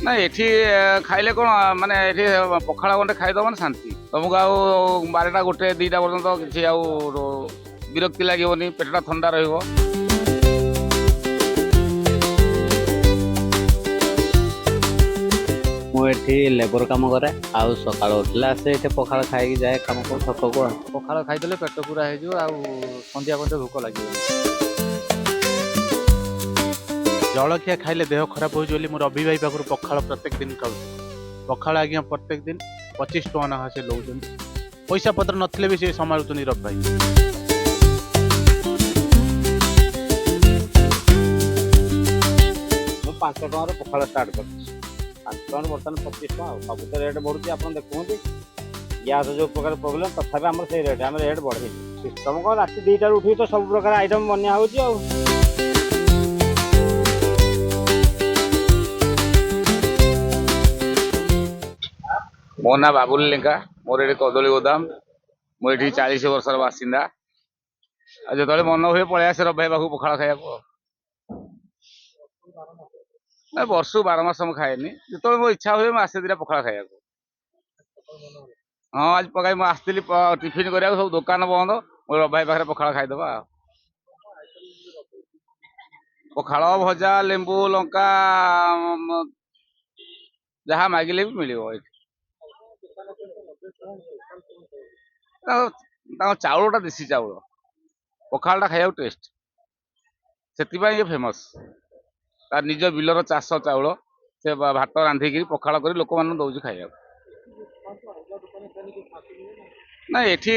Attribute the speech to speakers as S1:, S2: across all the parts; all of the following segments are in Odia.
S1: ନା ଏଠି ଖାଇଲେ କଣ ମାନେ ଏଠି ପଖାଳ ଗଣ୍ଡେ ଖାଇଦବ ମାନେ ଶାନ୍ତି। ତମକୁ ଆଉ 12ଟା 1 2ଟା ପର୍ଯ୍ୟନ୍ତ କିଛି ଆଉ ବିରକ୍ତି ଲାଗିବନି, ପେଟଟା ଥଣ୍ଡା ରହିବ।
S2: ମୁଁ ଏଠି ଲେବର କାମ କରେ। ଆଉ ସକାଳୁ ଉଠିଲେ ଆସେ ଏଠି ପଖାଳ ଖାଇକି ଯାଏ କାମକୁ ଛକକୁ।
S3: ପଖାଳ ଖାଇଦେଲେ ପେଟ ପୁରା ହେଇଯିବ, ଆଉ ସନ୍ଧ୍ୟା ପର୍ଯ୍ୟନ୍ତ ଭୋକ ଲାଗିବନି।
S4: ଜଳଖିଆ ଖାଇଲେ ଦେହ ଖରାପ ହେଉଛି ବୋଲି ମୁଁ ରବି ଭାଇ ପାଖରୁ ପଖାଳ ପ୍ରତ୍ୟେକ ଦିନ ଖାଉଛି। ପଖାଳ ଆଜ୍ଞା ପ୍ରତ୍ୟେକ ଦିନ 25 ଟଙ୍କା ଲେଖା ସେ ନେଉଛନ୍ତି। ପଇସା ପତ୍ର ନଥିଲେ ବି ସେ ସମ୍ଭାଳୁଛନ୍ତି ରବି ଭାଇ।
S5: ମୁଁ 5 ଟଙ୍କାର ପଖାଳ ଷ୍ଟାର୍ଟ କରିଛି। 5 ଟଙ୍କାରୁ ବର୍ତ୍ତମାନ 25 ଟଙ୍କା। ଆଉ ସବୁ ତ ରେଟ୍ ବଢ଼ୁଛି, ଆପଣ ଦେଖୁଛନ୍ତି। ଗ୍ୟାସ୍ ଯେଉଁ ପ୍ରକାର ପ୍ରୋବ୍ଲେମ୍, ତଥାପି ଆମର ସେଇ ରେଟ୍, ଆମେ ରେଟ୍ ବଢ଼େଇଛୁ। ସିଷ୍ଟମ୍ କ'ଣ, ରାତି 2ଟାରୁ ଉଠିକି ତ ସବୁ ପ୍ରକାର ଆଇଟମ୍ ବନିଆ ହେଉଛି ଆଉ।
S1: ମୋ ନାଁ ବାବୁଲ ଲେଙ୍କା, ମୋର ଏଠି କଦଳୀ ଗୋଦାମ। ମୁଁ ଏଠି 40 ବର୍ଷର ବାସିନ୍ଦା। ଆଉ ଯେତେବେଳେ ମନ ହୁଏ ପଳେଇ ଆସେ ରବି ଭାଇ ପାଖକୁ ପଖାଳ ଖାଇବାକୁ। ନା ବର୍ଷକୁ 12 ମାସ ମୁଁ ଖାଏନି, ଯେତେବେଳେ ମୋ ଇଚ୍ଛା ହୁଏ ମୁଁ ଆସେ 2ଟା ପଖାଳ ଖାଇବାକୁ। ହଁ ଆଜି ପକାଇ ମୁଁ ଆସିଥିଲି ଟିଫିନ୍ କରିବାକୁ, ସବୁ ଦୋକାନ ବନ୍ଦ। ମୁଁ ରବି ଭାଇ ପାଖରେ ପଖାଳ ଖାଇଦବା ଆଉ। ପଖାଳ, ଭଜା, ଲେମ୍ବୁ, ଲଙ୍କା, ଯାହା ମାଗିଲେ ବି ମିଳିବ ଏଠି। ତାଙ୍କ ଚାଉଳଟା ଦେଶୀ ଚାଉଳ, ପଖାଳଟା ଖାଇବାକୁ ଟେଷ୍ଟ, ସେଥିପାଇଁ ଇଏ ଫେମସ୍। ତାର ନିଜ ବିଲର ଚାଷ ଚାଉଳ, ସେ ଭାତ ରାନ୍ଧିକି ପଖାଳ କରି ଲୋକମାନଙ୍କୁ ଦଉଛି ଖାଇବାକୁ। ନା ଏଠି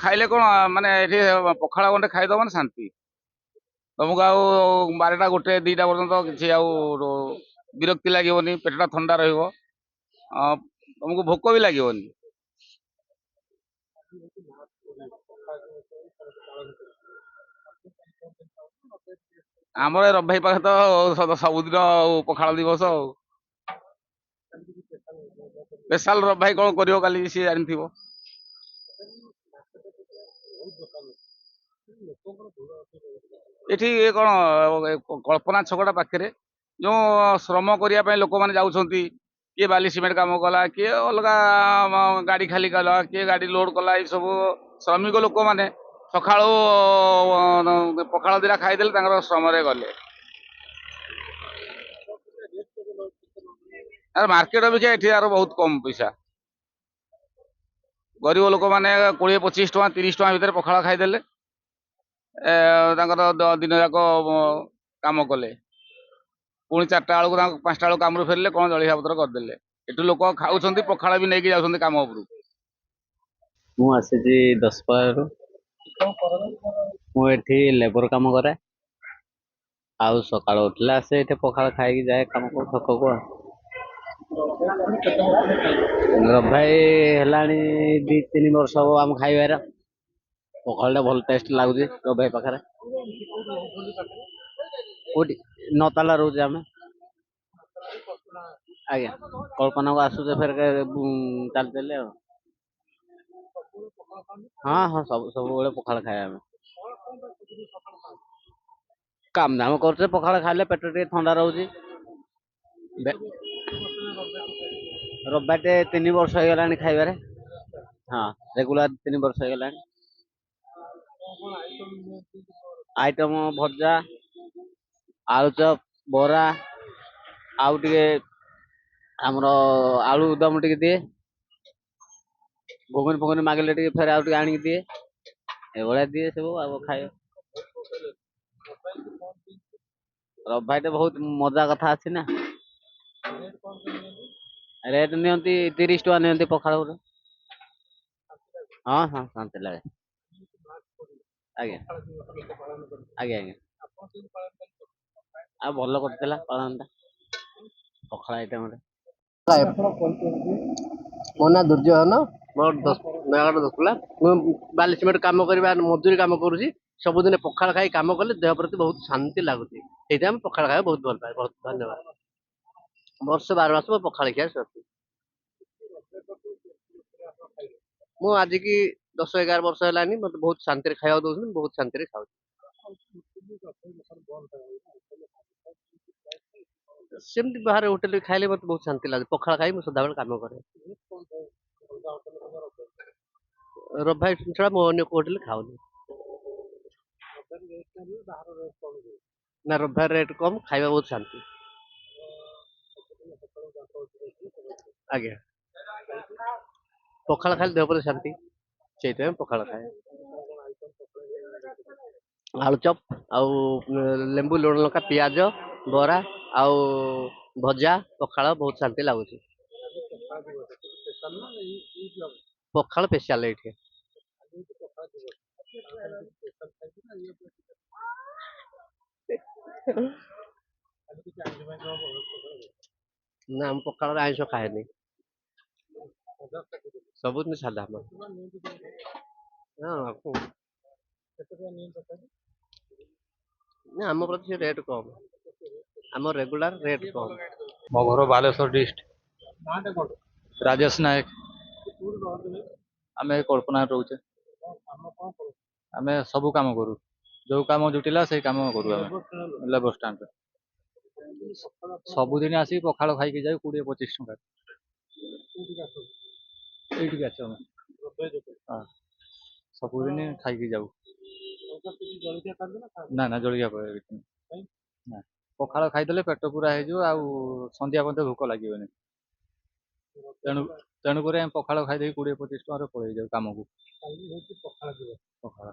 S1: ଖାଇଲେ କଣ ମାନେ ଏଠି ପଖାଳ ଗଣ୍ଡେ ଖାଇଦବ ମାନେ ଶାନ୍ତି। ତମକୁ ଆଉ 12ଟା 1 2ଟା ପର୍ଯ୍ୟନ୍ତ କିଛି ଆଉ ବିରକ୍ତି ଲାଗିବନି, ପେଟଟା ଥଣ୍ଡା ରହିବ। ତମକୁ ଭୋକ ବି ଲାଗିବନି। ଆମର ଏ ରବି ଭାଇ ପାଖେ ତ ସବୁଦିନ ପଖାଳ ଦିବସ ଆଉ। ସ୍ପେଶାଲ ରବି ଭାଇ କଣ କରିବ କାଲି ସିଏ ଜାଣିଥିବ। ଏଠି କଣ କଳ୍ପନା ଛକଟା ପାଖରେ ଯୋଉ ଶ୍ରମ କରିବା ପାଇଁ ଲୋକମାନେ ଯାଉଛନ୍ତି, କିଏ ବାଲି ସିମେଣ୍ଟ କାମ କଲା, କିଏ ଅଲଗା ଗାଡି ଖାଲି କଲା, କିଏ ଗାଡି ଲୋଡ କଲା, ଏଇ ସବୁ ଶ୍ରମିକ ଲୋକମାନେ ସକାଳୁ ପଖାଳ 2ଟା ଖାଇଦେଲେ ତାଙ୍କର ଶ୍ରମରେ ଗଲେ। ମାର୍କେଟ ଅପେକ୍ଷା ଏଠି ଆର ବହୁତ କମ ପଇସା। ଗରିବ ଲୋକମାନେ 20 25 ଟଙ୍କା 30 ଟଙ୍କା ଭିତରେ ପଖାଳ ଖାଇଦେଲେ, ତାଙ୍କର ଦିନ ଯାକ କାମ କଲେ। ପୁଣି 4ଟା ବେଳକୁ, ତାଙ୍କ 5ଟା ବେଳକୁ କାମରୁ ଫେରିଲେ, କଣ ଜଳଖିଆ ପତ୍ର କରିଦେଲେ। ଏଠୁ ଲୋକ ଖାଉଛନ୍ତି, ପଖାଳ ବି ନେଇକି ଯାଉଛନ୍ତି କାମ ଉପରକୁ।
S2: ମୁଁ ଆସିଛି ଦଶପଲ୍ଲାରୁ। ମୁଁ ଏଠି ଲେବର କାମ କରେ। ଆଉ ସକାଳୁ ଉଠିଲେ ଆସେ ଏଠି ପଖାଳ ଖାଇକି ଯାଏ କାମକୁ ଛକକୁ। ରବି ଭାଇ ହେଲାଣି 2-3 ବର୍ଷ ହବ ଆମ ଖାଇବାର। ପଖାଳଟା ଭଲ ଟେଷ୍ଟ ଲାଗୁଛି ରବି ଭାଇ ପାଖରେ। କୋଉଠି? 9 ତାଲା ରହୁଛି ଆମେ। ଆଜ୍ଞା, କଳ୍ପନାକୁ ଆସୁଛେ ଫେର ଚାଲି ଚାଲି ଆଉ। ହଁ ହଁ, ସବୁବେଳେ ପଖାଳ ଖାଏ ଆମେ। କାମ ଦାମ କରୁଛେ, ପଖାଳ ଖାଇଲେ ପେଟ ଟିକେ ଥଣ୍ଡା ରହୁଛି। ରବିବାରଟେ 3 ବର୍ଷ ହେଇଗଲାଣି ଖାଇବାରେ। ହଁ, ରେଗୁଲାର 3 ବର୍ଷ ହେଇଗଲାଣି। ଆଇଟମ ଭଜା, ଆଳୁଚପ, ବରା, ଆଉ ଟିକେ ଆମର ଆଳୁ ଦମ ଟିକେ ଦିଏ। ଘୁଗୁନି ଫୁଗୁନି ମାଗିଲେ ଟିକେ ଫେର ଆଉ ଟିକେ ଆଣିକି ଦିଏ। ଏଇଭଳିଆ ଦିଏ ସବୁ ଆଉ ଖାଇବା। ରବି ଭାଇଟେ ବହୁତ ମଜା କଥା ଅଛି ନା। ରେଟ ନିଅନ୍ତି 30 ଟଙ୍କା ନିଅନ୍ତି ପଖାଳ ଗୋଟେ। ହଁ ହଁ, ଶାନ୍ତି ଲାଗେ। ଆଜ୍ଞା ଆଜ୍ଞା ଆଜ୍ଞା। ଆଉ ଭଲ କରିଥିଲା ପାଳନଟା, ପଖାଳ ଆଇଟମଟା।
S6: ମୋ ନାଁ ଦୁର୍ଯ୍ୟଧନ, ମୋର ନୟାଗଡ଼ ଦଶପଲ୍ଲା। ମୁଁ ବାଲି ସିମେଣ୍ଟ କାମ କରିବା ମଜୁରୀ କାମ କରୁଛି। ସବୁଦିନେ ପଖାଳ ଖାଇ କାମ କଲେ ଦେହ ପ୍ରତି ବହୁତ ଶାନ୍ତି ଲାଗୁଛି। ସେଇଥିପାଇଁ ଆମେ ପଖାଳ ଖାଇବାକୁ ବହୁତ ଭଲ ପାଏ। ବହୁତ ଧନ୍ୟବାଦ। ବର୍ଷ 12 ମାସ ପଖାଳ ଖିଆ ସରିଛି। ମୁଁ ଆଜିକି 10-11 ବର୍ଷ ହେଲାନି, ମତେ ବହୁତ ଶାନ୍ତିରେ ଖାଇବାକୁ ଦଉଛନ୍ତି, ମୁଁ ବହୁତ ଶାନ୍ତିରେ ଖାଉଛି। ସେମିତି ବାହାରେ ହୋଟେଲରେ ଖାଇଲେ ମତେ ବହୁତ ଶାନ୍ତି ଲାଗେ। ପଖାଳ ଖାଇ ମୁଁ ସଦାବେଳେ କାମ କରେ। ରବିବାର ଛଡା ମୁଁ ଅନ୍ୟ କୋଉ ହୋଟେଲରେ ଖାଉନି। ନା ରବିବାର ରେଟ୍ କମ, ଖାଇବା ବହୁତ ଶାନ୍ତି। ଆଜ୍ଞା। ପଖାଳ ଖାଇଲେ ଦେହ ପ୍ରତି ଶାନ୍ତି, ସେଇଥିପାଇଁ ପଖାଳ ଖାଏ। ଆଳୁଚପ ଆଉ ଲେମ୍ବୁ ଲୁଣ ଲଙ୍କା ପିଆଜ ବରା ଆଉ ଭଜା ପଖାଳ ବହୁତ ଶାନ୍ତି ଲାଗୁଛି। ପଖାଳ ସ୍ପେଶାଲ ଏଇଠି। ନା ମୁଁ ପଖାଳରେ ଆଇଁଷ ଖାଏନି। ସବୁଦିନ ସାଧା ଆମର। ହଁ। ନା ଆମ ପ୍ରତି ସେ ରେଟ୍ କମ, ଆମ ରେଗୁଲାର ରେଟ୍ କମ।
S3: ମୋ ଘର ବାଲେଶ୍ୱର ଡିଷ୍ଟ୍ରିକ୍ଟ। ରାଜେଶ ନାୟକ। ଆମେ କଳ୍ପନାରେ ରହୁଛେ। ଆମେ ସବୁ କାମ କରୁ, ଯୋଉ କାମ ଜୁଟିଲା ସେଇ କାମ କରୁ ଆମେ ଲେବର ଷ୍ଟାଣ୍ଡରେ। ସବୁଦିନ ଆସିକି ପଖାଳ ଖାଇକି ଯାଉ 20-25 ଟଙ୍କା। ଏଇଠିକି ଆସ ହଁ, ସବୁଦିନ ଖାଇକି ଯାଉ। ନା ନା ଜଳଖିଆ କିଛି ନା, ପଖାଳ ଖାଇଦେଲେ ପେଟ ପୁରା ହେଇଯିବ ଆଉ ସନ୍ଧ୍ୟା ପର୍ଯ୍ୟନ୍ତ ଭୋକ ଲାଗିବନି। ତେଣୁ ତେଣୁକରି ଆମେ ପଖାଳ ଖାଇଦେଇକି 20-25 ଟଙ୍କାରେ ପଳେଇ ଯାଉ କାମକୁ। ପଖାଳ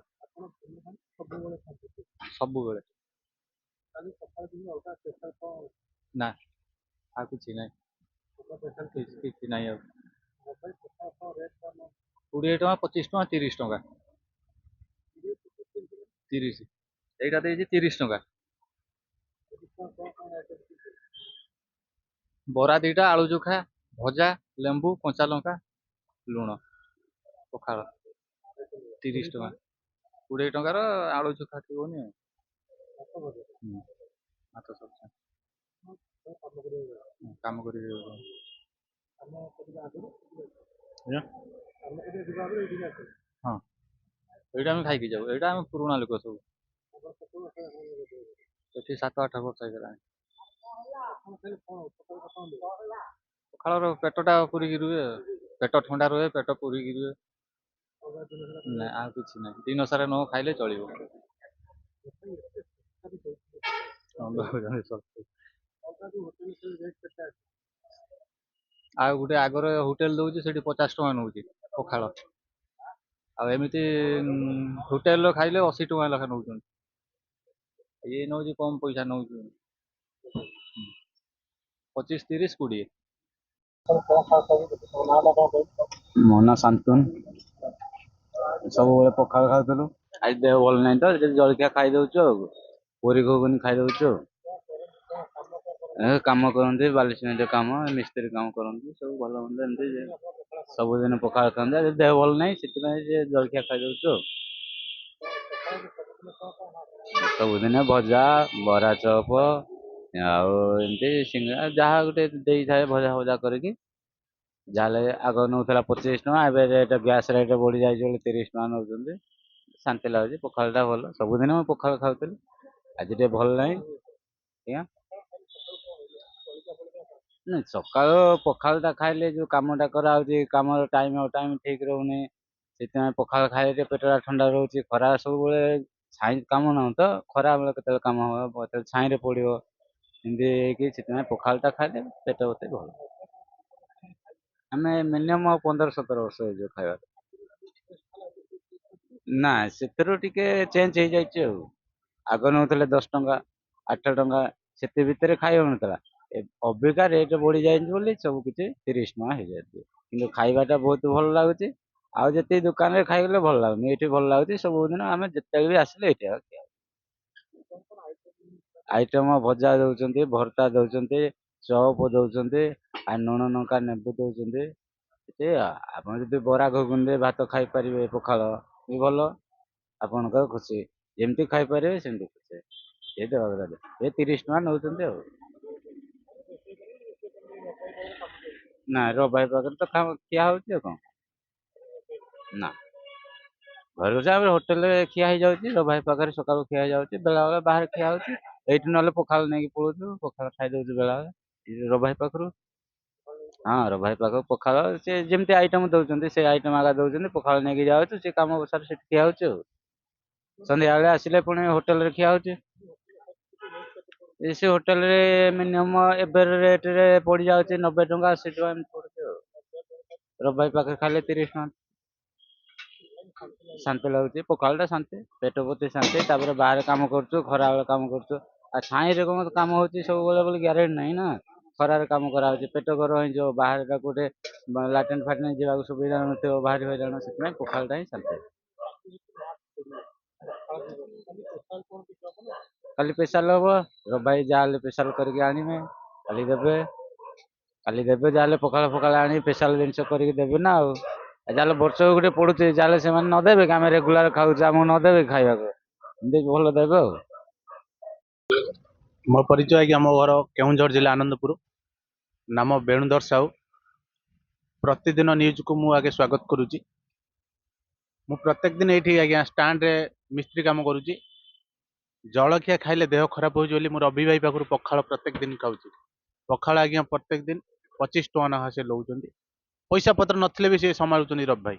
S3: ସବୁବେଳେ। ନା ଆଉ କିଛି ନାହିଁ, କିଛି ନାହିଁ ଆଉ। 20 ଟଙ୍କା 25 ଟଙ୍କା 30 ଟଙ୍କା। 30 ଏଇଟା ଦେଇଛି 30 ଟଙ୍କା। ବରା 2ଟା, ଆଳୁ ଚୋଖା, ଭଜା, ଲେମ୍ବୁ, କଞ୍ଚା ଲଙ୍କା, ଲୁଣ, ପଖାଳ 30 ଟଙ୍କା। 20 ଟଙ୍କାର ଆଳୁ ଚୋଖା ଥିବନି ଆଉ। ମାଛ ସବୁ କାମ କରି ହଁ, ଏଇଟା ଆମେ ଖାଇକି ଯାଉ। ଏଇଟା ଆମେ ପୁରୁଣା ଲୋକ ସବୁ। ଏଠି 7-8 ବର୍ଷ ହେଇଗଲାଣି। ପଖାଳର ପେଟଟା ପୁରିକି ରୁହେ, ପେଟ ଥଣ୍ଡା ରୁହେ, ପେଟ ପୁରିକି ରୁହେ। ନା ଆଉ କିଛି ନାହିଁ, ଦିନ ସାରା ନ ଖାଇଲେ ଚଳିବ। ଆଉ ଗୋଟେ ଆଗରେ ହୋଟେଲ ଦଉଛି ସେଠି 50 ଟଙ୍କା ନଉଛି ପଖାଳ। ଆଉ ଏମିତି ହୋଟେଲରେ ଖାଇଲେ 80 ଟଙ୍କା ଲେଖା ନଉଛନ୍ତି। ଇଏ ନଉଛି କମ ପଇସା ନଉଛି। 25, 30, 20। ମୋ ନାଁ ଶାନ୍ତନୁ। ସବୁବେଳେ ପଖାଳ ଖାଉଥିଲୁ। ଆଜି ଦେହ ଭଲ ନାହିଁ ତ ଜଳଖିଆ ଖାଇଦଉଛୁ ଆଉ। ପୁରୀ ଘୁଗୁନି ଖାଇଦଉଛୁ ଆଉ। କାମ କରନ୍ତି, ବାଲି ସିମେଣ୍ଟ କାମ, ମିସ୍ତ୍ରୀ କାମ କରନ୍ତି, ସବୁ ଭଲ ମନ୍ଦ ଏମିତି ସବୁଦିନ ପଖାଳ ଖାଆନ୍ତି। ଆଜି ଦେହ ଭଲ ନାହିଁ ସେଥିପାଇଁ ସେ ଜଳଖିଆ ଖାଇଦଉଛୁ ଆଉ। ସବୁଦିନ ଭଜା, ବରା, ଚପ ଆଉ ଏମିତି ସିଙ୍ଗା ଯାହା ଗୋଟେ ଦେଇଥାଏ ଭଜା ଭଜା କରିକି। ଯାହାହେଲେ ଆଗ ନଉଥିଲା 25 ଟଙ୍କା, ଏବେ ରେଟ୍ ଗ୍ୟାସ ରେଟ୍ ବଢି ଯାଇଛି ବୋଲି 30 ଟଙ୍କା ନଉଛନ୍ତି। ଶାନ୍ତି ଲାଗୁଛି, ପଖାଳ ଟା ଭଲ। ସବୁଦିନ ମୁଁ ପଖାଳ ଖାଉଥିଲି, ଆଜି ଟିକେ ଭଲ ନାହିଁ। ଆଜ୍ଞା ନାଇଁ, ସକାଳ ପଖାଳ ଟା ଖାଇଲେ ଯୋଉ କାମଟା କରାହଉଛି, କାମର ଟାଇମ ଠିକ ରହୁନି। ସେଥିପାଇଁ ପଖାଳ ଖାଇଲେ ଟିକେ ପେଟଟା ଥଣ୍ଡା ରହୁଛି। ଖରା ସବୁବେଳେ ଛାଇ କାମ ନୁହଁ ତ, ଖରା ବେଳେ କେତେବେଳେ କାମ ହବ, କେତେବେଳେ ଛାଇରେ ପଡିବ। ଏମିତି ହେଇକି ସେଥିପାଇଁ ପଖାଳ ଟା ଖାଇଲେ ପେଟ ପ୍ରତି ଭଲ। ଆମେ ମିନିମମ୍ 15-17 ବର୍ଷ ହେଇଯିବ ଖାଇବା। ନା ସେଥିରୁ ଟିକେ ଚେଞ୍ଜ ହେଇଯାଇଛି ଆଉ। ଆଗ ନଉଥିଲେ 10 ଟଙ୍କା, 8 ଟଙ୍କା, ସେତେ ଭିତରେ ଖାଇ ହଉନଥିଲା। ଅବିକା ରେଟ୍ ବଢି ଯାଇଛି ବୋଲି ସବୁ କିଛି 30 ଟଙ୍କା ହେଇଯାଇଛି। କିନ୍ତୁ ଖାଇବା ଟା ବହୁତ ଭଲ ଲାଗୁଛି। ଆଉ ଯେତିକି ଦୋକାନରେ ଖାଇଗଲେ ଭଲ ଲାଗୁନି, ଏଇଠି ଭଲ ଲାଗୁଛି। ସବୁଦିନ ଆମେ ଯେତେବେଳେ ବି ଆସିଲେ ଏଇଠି ଖିଆ। ଆଇଟମ ଭଜା ଦଉଛନ୍ତି, ଭର୍ତ୍ତା ଦଉଛନ୍ତି, ଚପ ଦଉଛନ୍ତି, ଆଉ ଲୁଣ ଲଙ୍କା ନେମ୍ବୁ ଦଉଛନ୍ତି। ଆପଣ ଯଦି ବରା ଘୁଗୁନି ଭାତ ଖାଇପାରିବେ ପଖାଳ ବି ଭଲ। ଆପଣଙ୍କ ଖୁସି, ଯେମିତି ଖାଇପାରିବେ ସେମିତି ଖୁସି। ଏ 30 ଟଙ୍କା ନଉଛନ୍ତି ଆଉ। ନା ରବିବାର ପାଖରେ ତ ଖିଆ ହଉଛି ଆଉ କଣ। ନା ଘରକୁ ହୋଟେଲରେ ଖିଆ ହେଇଯାଉଛି। ରବିବାର ପାଖରେ ସକାଳୁ ଖିଆ ହେଇଯାଉଛି, ବେଳାବେଳେ ବାହାରେ ଖିଆ ହଉଛି। ଏଇଠୁ ନହେଲେ ପଖାଳ ନେଇକି ପଳଉଛୁ, ପଖାଳ ଖାଇଦଉଛୁ ବେଳାବେଳେ ରଭାଇ ପାଖରୁ। ହଁ ରଭାଇ ପାଖରୁ ପଖାଳ ସେ ଯେମିତି ଆଇଟମ ଦଉଛନ୍ତି ସେ ଆଇଟମ ଆଗା ଦଉଛନ୍ତି, ପଖାଳ ନେଇକି ଯାଉଛୁ, ସେ କାମ ଅନୁସାରେ ସେଠି ଖିଆ ହଉଛି ଆଉ। ସନ୍ଧ୍ୟାବେଳେ ଆସିଲେ ପୁଣି ହୋଟେଲରେ ଖିଆ ହଉଛି। ସେ ହୋଟେଲରେ ମିନିମମ ଏବେ ରେଟରେ ପଡି ଯାଉଛି 90 ଟଙ୍କା 80 ଟଙ୍କା ଏମିତି ପଡୁଛି ଆଉ। ରବାଇ ପାଖରେ ଖାଇଲେ 30 ଟଙ୍କା। ଶାନ୍ତି ଲାଗୁଛି, ପଖାଳ ଟା ଶାନ୍ତି, ପେଟ ପ୍ରତି ଶାନ୍ତି। ତାପରେ ବାହାରେ କାମ କରୁଛୁ, ଖରା ବେଳେ କାମ କରୁଛୁ, ଆଉ ଛାଇରେ କଣ କାମ ହଉଛି ସବୁବେଳେ ବୋଲି ଗ୍ୟାରେଣ୍ଟି ନାହିଁ ନା। ଖରାରେ କାମ କରାହଉଛି, ପେଟ ଗରମ ହେଇଯିବ, ବାହାରେ କୋଉଠି ଲାଟିନ୍ ଫାଟିନ୍ ଯିବାକୁ ସୁବିଧା ନଥିବ, ଭାରି ହଇରାଣ। ସେଥିପାଇଁ ପଖାଳଟା ହିଁ ଶାନ୍ତି। କାଲି ସ୍ପେଶାଲ ହବ, ରବାଇ ଯାହାହେଲେ ସ୍ପେଶାଲ କରିକି ଆଣିବେ, କାଲି ଦେବେ। କାଲି ଦେବେ ଯାହାହେଲେ, ପଖାଳ ଫଖାଳ ଆଣିକି ସ୍ପେଶାଲ ଜିନିଷ କରିକି ଦେବେ ନା ଆଉ। ଯାହାହେଲେ ବର୍ଷକୁ ଗୋଟେ ପଡୁଛି, ଯାହେଲେ ସେମାନେ ନଦେବେ କି? ଆମେ ରେଗୁଲାର ଖାଉଛୁ, ଆମକୁ ନଦେବେ ଖାଇବାକୁ? ଏମିତି ଭଲ ଦେବେ ଆଉ।
S4: ମୋ ପରିଚୟ ଆଜ୍ଞା, ମୋ ଘର କେଉଁଝର ଜିଲ୍ଲା ଆନନ୍ଦପୁର, ନାମ ବେଣୁଧର ସାହୁ। ପ୍ରତିଦିନ ନ୍ୟୁଜକୁ ମୁଁ ଆଗେ ସ୍ୱାଗତ କରୁଛି। ମୁଁ ପ୍ରତ୍ୟେକ ଦିନ ଏଇଠି ଆଜ୍ଞା ଷ୍ଟାଣ୍ଡରେ ମିସ୍ତ୍ରୀ କାମ କରୁଛି। ଜଳଖିଆ ଖାଇଲେ ଦେହ ଖରାପ ହେଉଛି ବୋଲି ମୁଁ ରବି ଭାଇ ପାଖରୁ ପଖାଳ ପ୍ରତ୍ୟେକ ଦିନ ଖାଉଛି। ପଖାଳ ଆଜ୍ଞା ପ୍ରତ୍ୟେକ ଦିନ 25 ଟଙ୍କା ଲେଖା ସେ ନେଉଛନ୍ତି। ପଇସା ପତ୍ର ନଥିଲେ ବି ସେ ସମ୍ଭାଳୁଛନ୍ତି ରବି ଭାଇ।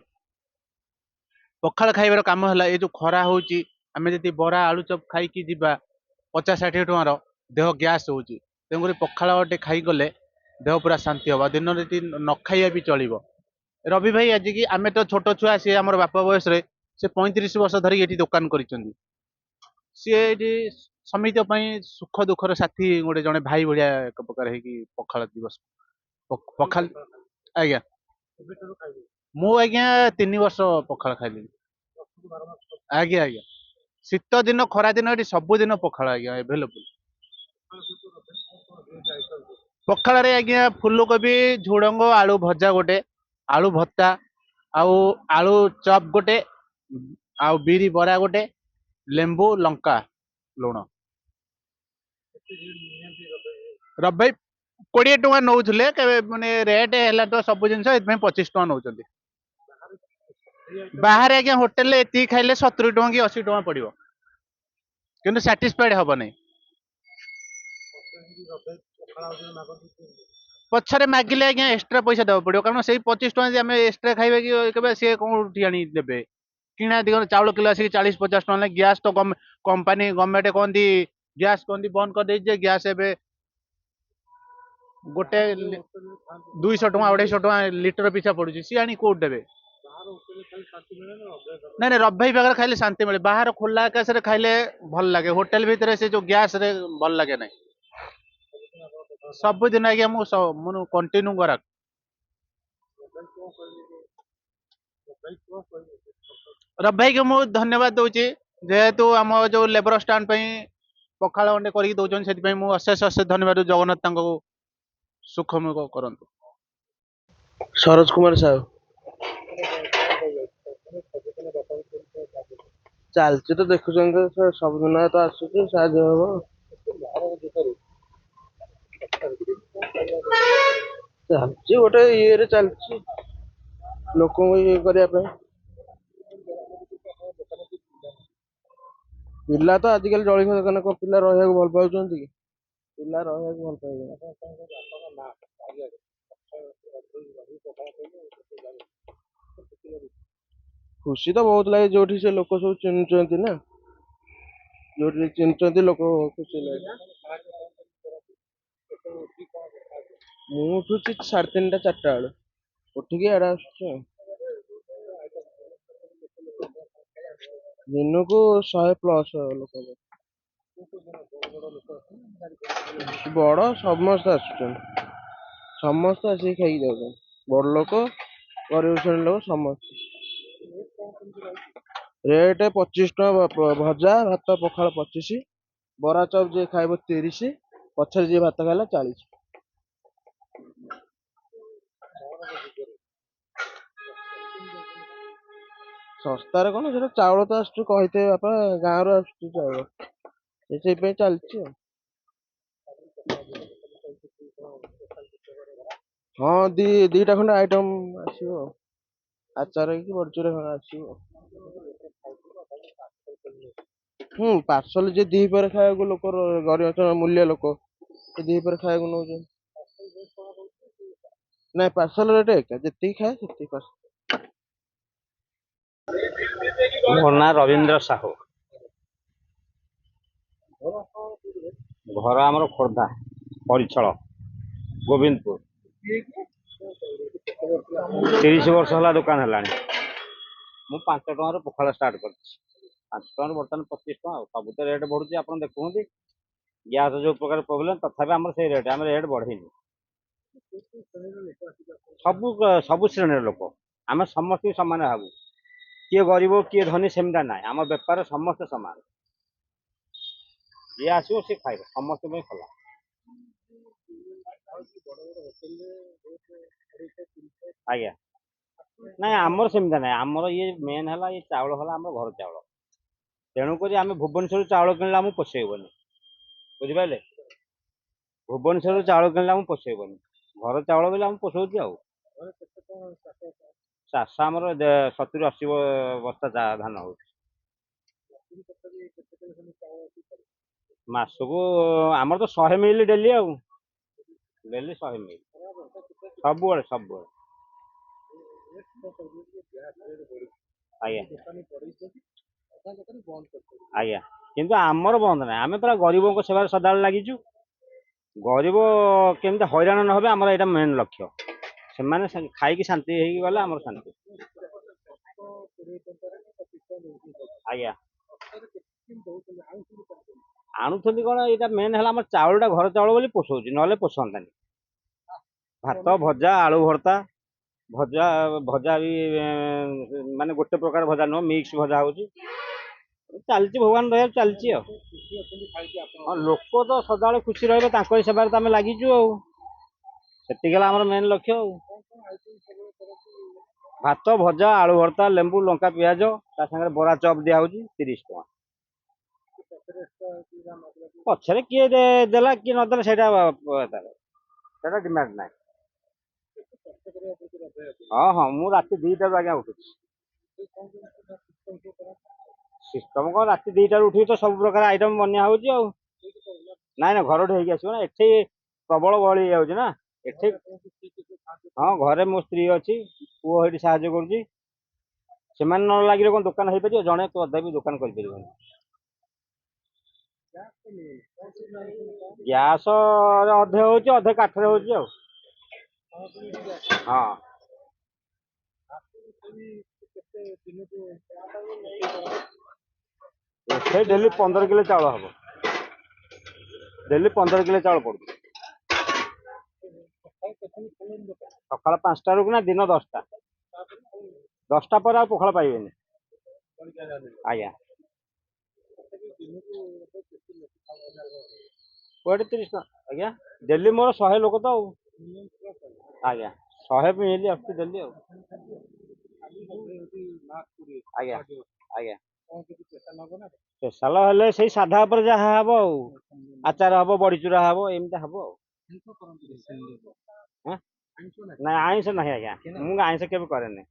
S4: ପଖାଳ ଖାଇବାର କାମ ହେଲା, ଏ ଯୋଉ ଖରା ହଉଛି, ଆମେ ଯଦି ବରା ଆଳୁଚପ ଖାଇକି ଯିବା 50-60 ଟଙ୍କାର, ଦେହ ଗ୍ୟାସ୍ ହଉଛି। ତେଣୁକରି ପଖାଳ ଗୋଟେ ଖାଇଗଲେ ଦେହ ପୁରା ଶାନ୍ତି ହବ। ଦିନରେ ଯଦି ନ ଖାଇବା ବି ଚଳିବ। ରବି ଭାଇ ଆଜିକି ଆମେ ତ ଛୋଟ ଛୁଆ, ସିଏ ଆମର ବାପା ବୟସରେ, ସେ 35 ବର୍ଷ ଧରି ଏଠି ଦୋକାନ କରିଛନ୍ତି। ସିଏ ଏଠି ସମିତିଙ୍କ ପାଇଁ ସୁଖ ଦୁଃଖର ସାଥୀ, ଗୋଟେ ଜଣେ ଭାଇ ଭଳିଆ ଏକ ପ୍ରକାର ହେଇକି ପଖାଳ ଦିବସ ପଖାଳ ଆଜ୍ଞା। ମୁଁ ଆଜ୍ଞା 3 ବର୍ଷ ପଖାଳ ଖାଇଲିଣି। ଆଜ୍ଞା ଆଜ୍ଞା। ଶୀତ ଦିନ ଖରା ଦିନ ଏଠି ସବୁଦିନ ପଖାଳ ଆଜ୍ଞା ଏଭେଲେବୁଲ। ପଖାଳରେ ଆଜ୍ଞା ଫୁଲକୋବି ଝୁଡଙ୍ଗ ଆଳୁ ଭଜା ଗୋଟେ, ଆଳୁ ଭତ୍ତା, ଆଉ ଆଳୁ ଚପ ଗୋଟେ, ଆଉ ବିରି ବରା ଗୋଟେ, ଲେମ୍ବୁ ଲଙ୍କା ଲୁଣ। ରବି ଭାଇ 20 ଟଙ୍କା ନଉଥିଲେ, କେବେ ମାନେ ରେଟ୍ ହେଲା ତ ସବୁ ଜିନିଷ, ଏଥିପାଇଁ 25 ଟଙ୍କା ନଉଛନ୍ତି। ବାହାରେ ଆଜ୍ଞା ହୋଟେଲରେ ଏତିକି ଖାଇଲେ 70 ଟଙ୍କା କି 80 ଟଙ୍କା ପଡିବ, କିନ୍ତୁ ସାଟିସ୍ଫାଏଡ ହବ ନାହିଁ। ପଛରେ ମାଗିଲେ ଆଜ୍ଞା ଏକ୍ସଟ୍ରା ପଇସା ଦେବାକୁ ପଡିବ, କାରଣ ସେଇ 25 ଟଙ୍କା ଯଦି ଆମେ ଏକ୍ସଟ୍ରା ଖାଇବା କି କେବେ, ସିଏ କୋଉଠି ଆଣି ଦେବେ? କିଣା ଦିନ ଚାଉଳ କିଲୋ ଆସିକି 40-50 ଟଙ୍କା। ଗ୍ୟାସ୍ ତ କମ୍ପାନୀ ଗଭର୍ଣ୍ଣମେଣ୍ଟ କହନ୍ତି ଗ୍ୟାସ୍ କହନ୍ତି ବନ୍ଦ କରିଦେଇଛି, ଯେ ଗ୍ୟାସ୍ ଏବେ ଗୋଟେ 200 ଟଙ୍କା 250 ଟଙ୍କା ଲିଟର ପିଛା ପଡୁଛି। ସିଏ ଆଣି କୋଉଠି ଦେବେ? ନାଇଁ ନାଇଁ, ରବି ଭାଇ ପାଖରେ ଖାଇଲେ ଶାନ୍ତି ମିଳେ। ବାହାର ଖୋଲା ଆକାଶରେ ଖାଇଲେ ଭଲ ଲାଗେ, ହୋଟେଲ ଭିତରେ ସେ ଯୋଉ ଗ୍ୟାସ ରେ ଭଲ ଲାଗେ ନାହିଁ। ସବୁଦିନ ଆଜ୍ଞା ମୁଁ କଣ୍ଟିନ୍ୟୁ ଗରାକ। ରବି ଭାଇକି ମୁଁ ଧନ୍ୟବାଦ ଦଉଛି, ଯେହେତୁ ଆମ ଯୋଉ ଲେବର ଷ୍ଟାଣ୍ଡ ପାଇଁ ପଖାଳ ଗଣ୍ଡେ କରିକି ଦଉଛନ୍ତି, ସେଥିପାଇଁ ମୁଁ ଅଶେଷ ଅଶେଷ ଧନ୍ୟବାଦ। ଜଗନ୍ନାଥ ତାଙ୍କୁ ସୁଖମୟ କରନ୍ତୁ।
S7: ସରୋଜ କୁମାର ସାହୁ। ଚାଲିଛି ତ, ଦେଖୁଛନ୍ତି ତ, ସବୁଦିନ ତ ଆସୁଛି, ସାହାଯ୍ୟ ହବ। ଚାଲିଛି ଗୋଟେ ଇଏରେ ଚାଲିଛି, ଲୋକଙ୍କୁ ଇଏ କରିବା ପାଇଁ। ପିଲା ତ ଆଜିକାଲି ଜଳଖିଆ ଦୋକାନ କଣ ପିଲା ରହିବାକୁ ଭଲ ପାଉଛନ୍ତି କି? ପିଲା ରହିବାକୁ ଭଲ ପାଇବେନି। ଖୁସି ତ ବହୁତ ଲାଗେ, ଯୋଉଠି ସେ ଲୋକ ସବୁ ଚିହ୍ନିଛନ୍ତି ନା, ଯୋଉଠି ଚିହ୍ନିଛନ୍ତି ଲୋକ, ଖୁସି ଲାଗେ। ମୁଁ ଉଠୁଛି 3:30 4ଟା ବେଳୁ, ଉଠିକି ଆଡେ ଆସୁଛି ଆଉ। ଦିନକୁ 100+ ଲୋକ। ବଡ ସମସ୍ତେ ଆସୁଛନ୍ତି, ସମସ୍ତେ ଆସିକି ଖାଇକି ଯାଉଛନ୍ତି। ବଡ ଲୋକ, ଗରିବ ଶ୍ରେଣୀ ଲୋକ ସମସ୍ତେ। ରେଟ 25 ଟଙ୍କା ଭଜା ଭାତ, ପଖାଳ 25, ବରା ଚପ ଯିଏ ଖାଇବ 30, ପଛରେ ଯିଏ ଭାତ ଖାଇଲା 40। ଶସ୍ତାରେ କଣ, ସେଟା ଚାଉଳ ତ ଆସୁଛି, କହିଥିବେ ବାପା, ଗାଁରୁ ଆସୁଛି ଚାଉଳ, ସେଇଥିପାଇଁ ଚାଲିଛି ଆଉ। ହଁ, ଦିଟା ଖଣ୍ଡେ ଆଇଟମ ଆସିବ ଆଉ। ଆଚାର କି ବଡିଚୁରା ଆସିବ। ପାର୍ସଲ ଯେ ଦିପହରେ ଖାଇବାକୁ ଲୋକ ଗରିବ ମୂଲ୍ୟ ଲୋକ ସେ ଦିପହରେ ଖାଇବାକୁ ନଉଛନ୍ତି। ନାଇଁ ପାର୍ସଲ ରେଟ୍ ଏକା, ଯେତିକି ଖାଏ ସେତିକି ପାର୍ସଲ।
S5: ମୋ ନାଁ ରବୀନ୍ଦ୍ର ସାହୁ, ଘର ଆମର ଖୋର୍ଦ୍ଧା ପରିଛଳ ଗୋବିନ୍ଦପୁର। 30 ବର୍ଷ ହେଲା ଦୋକାନ ହେଲାଣି। ମୁଁ 5 ଟଙ୍କାର ପଖାଳ ଷ୍ଟାର୍ଟ କରିଛି। 5 ଟଙ୍କାରୁ ବର୍ତ୍ତମାନ 25 ଟଙ୍କା। ଆଉ ସବୁ ତ ରେଟ୍ ବଢୁଛି, ଆପଣ ଦେଖୁଛନ୍ତି। ଗ୍ୟାସ୍ ଯୋଉ ପ୍ରକାର ପ୍ରୋବ୍ଲେମ୍, ତଥାପି ଆମର ସେଇ ରେଟ୍, ଆମେ ରେଟ୍ ବଢେଇନି। ସବୁ ଶ୍ରେଣୀର ଲୋକ, ଆମେ ସମସ୍ତଙ୍କୁ ସମାନ ଭାବୁ। କିଏ ଗରିବ କିଏ ଧନୀ ସେମିତି ନାହିଁ, ଆମ ବେପାର ସମସ୍ତେ ସମାନ। ଯିଏ ଆସିବ ସିଏ ଖାଇବ, ସମସ୍ତଙ୍କ ପାଇଁ ଖୋଲା। ଆଜ୍ଞା, ନାଇଁ ଆମର ସେମିତି ନାହିଁ। ଆମର ଇଏ ମେନ୍ ହେଲା, ଇଏ ଚାଉଳ ହେଲା ଆମର ଘର ଚାଉଳ। ତେଣୁକରି ଆମେ ଭୁବନେଶ୍ୱରରୁ ଚାଉଳ କିଣିଲେ ଆମକୁ ପୋଷେଇବନି, ବୁଝିପାରିଲେ। ଭୁବନେଶ୍ୱରରୁ ଚାଉଳ କିଣିଲେ ଆମକୁ ପୋଷେଇବନି, ଘର ଚାଉଳ ବୋଲି ଆମକୁ ପୋଷଉଛି। ଆଉ ଚାଷ ଆମର 70-80 ବସ୍ତା ଧାନ ହଉଛି ମାସକୁ। ଆମର ତ 100 ମିଲ୍ ଡେଲି, ଆଉ ଡେଲି 100 ମିଲ୍ ସବୁବେଳେ। ଆଜ୍ଞା ଆଜ୍ଞା, କିନ୍ତୁ ଆମର ବନ୍ଦ ନାହିଁ। ଆମେ ପୁରା ଗରିବଙ୍କ ସେବାରେ ସଦାବେଳେ ଲାଗିଛୁ। ଗରିବ କେମିତି ହଇରାଣ ନ ହେବେ, ଆମର ଏଇଟା ମେନ୍ ଲକ୍ଷ୍ୟ। ସେମାନେ ଖାଇକି ଶାନ୍ତି ହେଇକି ଗଲେ ଆମର ଶାନ୍ତି। ଆଜ୍ଞା, ଆଣୁଛନ୍ତି କଣ, ଏଇଟା ମେନ୍ ହେଲା ଆମର ଚାଉଳଟା ଘର ଚାଉଳ ବୋଲି ପୋଷଉଛି, ନହେଲେ ପୋଷନ୍ତାନି। ଭାତ ଭଜା ଆଳୁ ଭର୍ତ୍ତା, ଭଜା ବି ମାନେ ଗୋଟେ ପ୍ରକାର ଭଜା ନୁହଁ, ମିକ୍ସ ଭଜା ହଉଛି। ଚାଲିଛି, ଭଗବାନ ଦୟାରୁ ଚାଲିଛି। ଆଉ ଲୋକ ତ ସଦାବେଳେ ଖୁସି ରହିବେ, ତାଙ୍କରି ସେବାରେ ତ ଆମେ ଲାଗିଛୁ। ଆଉ ସେତିକି ହେଲା ଆମର ମେନ୍ ଲକ୍ଷ୍ୟ। ଆଉ ଭାତ ଭଜା ଆଳୁ ଭର୍ତ୍ତା, ଲେମ୍ବୁ ଲଙ୍କା ପିଆଜ, ତା ସାଙ୍ଗରେ ବରା ଚପ୍ ଦିଆ ହଉଛି 30 ଟଙ୍କା। ପଛରେ କିଏ ଦେଲା କିଏ ନଦେଲା ସେଇଟା ଡିମାଣ୍ଡ ନାହିଁ। ହଁ, ମୁଁ ରାତି 2ଟାରୁ ଆଜ୍ଞା ଉଠୁଛି। ସିଷ୍ଟମ କଣ, ରାତି 2ଟାରୁ ଉଠିକି ତ ସବୁ ପ୍ରକାର ଆଇଟମ ବନିଆ ହଉଛି। ଆଉ ନାଇଁ ଘରଠୁ ହେଇକି ଆସିବ ନା, ଏଠି ପ୍ରବଳ ଗହଳି ହେଇଯାଉଛି ନା ଏଠି। ହଁ, ଘରେ ମୋ ସ୍ତ୍ରୀ ଅଛି, ପୁଅ ଏଇଠି ସାହାଯ୍ୟ କରୁଛି। ସେମାନେ ନ ଲାଗିଲେ କଣ ଦୋକାନ ହେଇପାରିବ? ଜଣେ ଅଧେ ବି ଦୋକାନ କରିପାରିବନି। ଗ୍ୟାସ ଅଧେ ହଉଛି, ଅଧେ କାଠରେ ହଉଛି। ଆଉ ହଁ, ଏଠି ଡେଲି 15 କିଲୋ ଚାଉଳ ହବ। ଡେଲି 15 କିଲୋ ଚାଉଳ ପଡୁଛି। ସକାଳ 5ଟାରୁ ନା ଦିନ 10ଟା। 10ଟା ପରେ ଆଉ ପଖାଳ ପାଇବେନି। ଆଜ୍ଞା, 30 ଟଙ୍କା। ଆଜ୍ଞା, ଡେଲି ମୋର 100 ଲୋକ ତ। ଆଉ ଆଜ୍ଞା, 100 ମିଲି ଆସୁଛି ଡେଲି। ଆଉ ଆଜ୍ଞା ସ୍ପେଶାଲ ହେଲେ ସେଇ ସାଧା ଉପରେ ଯାହା ହବ। ଆଉ ଆଚାର ହବ, ବଡିଚୁରା ହବ, ଏମିତି ହବ। ଆଉ ନାଇଁ ଆଇଁଷ ନାହିଁ ଆଜ୍ଞା, ମୁଁ ଆଇଁଷ କେବେ କରେନି।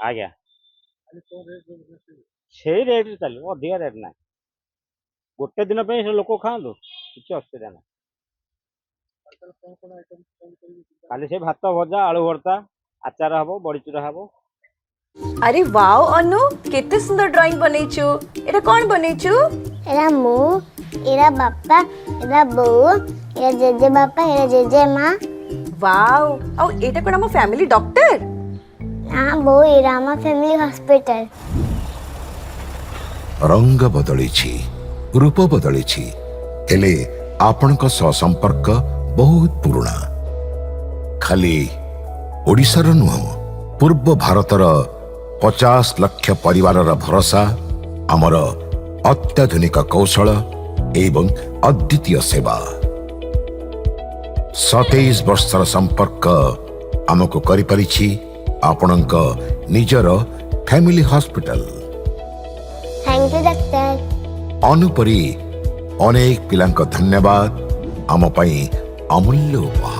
S5: ଆଜ୍ଞା, ସେଇ ରେଟ୍ରେ ଚାଲିବ, ଅଧିକା ରେଟ୍ ନାହିଁ। ଗୋଟେ ଦିନ ପାଇଁ ସେ ଲୋକ ଖାଆନ୍ତୁ, କିଛି ଅସୁବିଧା ନାହିଁ। ଖାଲି ସେ ଭାତ ଭଜା ଆଳୁ ଭର୍ତ୍ତା, ଆଚାର ହବ, ବଡିଚୁରା ହବ।
S8: अरे वाओ अनु केते सुंदर ड्राइंग बनेचु एटा कौन बनेचु
S9: एरा मु एरा बापा एरा बो एरा जेजे बापा एरा जेजे माँ
S8: वाओ और एटा कोन हम फैमिली डॉक्टर
S9: हां बो एरा हम फैमिली हॉस्पिटल
S10: रंग बदलिछि रूप बदलिछि हेले आपनक संपर्क बहुत पुराना खाली ओडिशार नुह पूर्व भारतर 50 लाख परिवार भरोसा आमर अत्याधुनिक कौशल एवं अद्वितीय सेवा 27 वर्षर संपर्क आमको करि परिछि आपनक निजर family hospital.
S9: Thank you doctor.
S10: अनुपरी अनेक पिलांक धन्यवाद आम पई अमूल्य उपहार।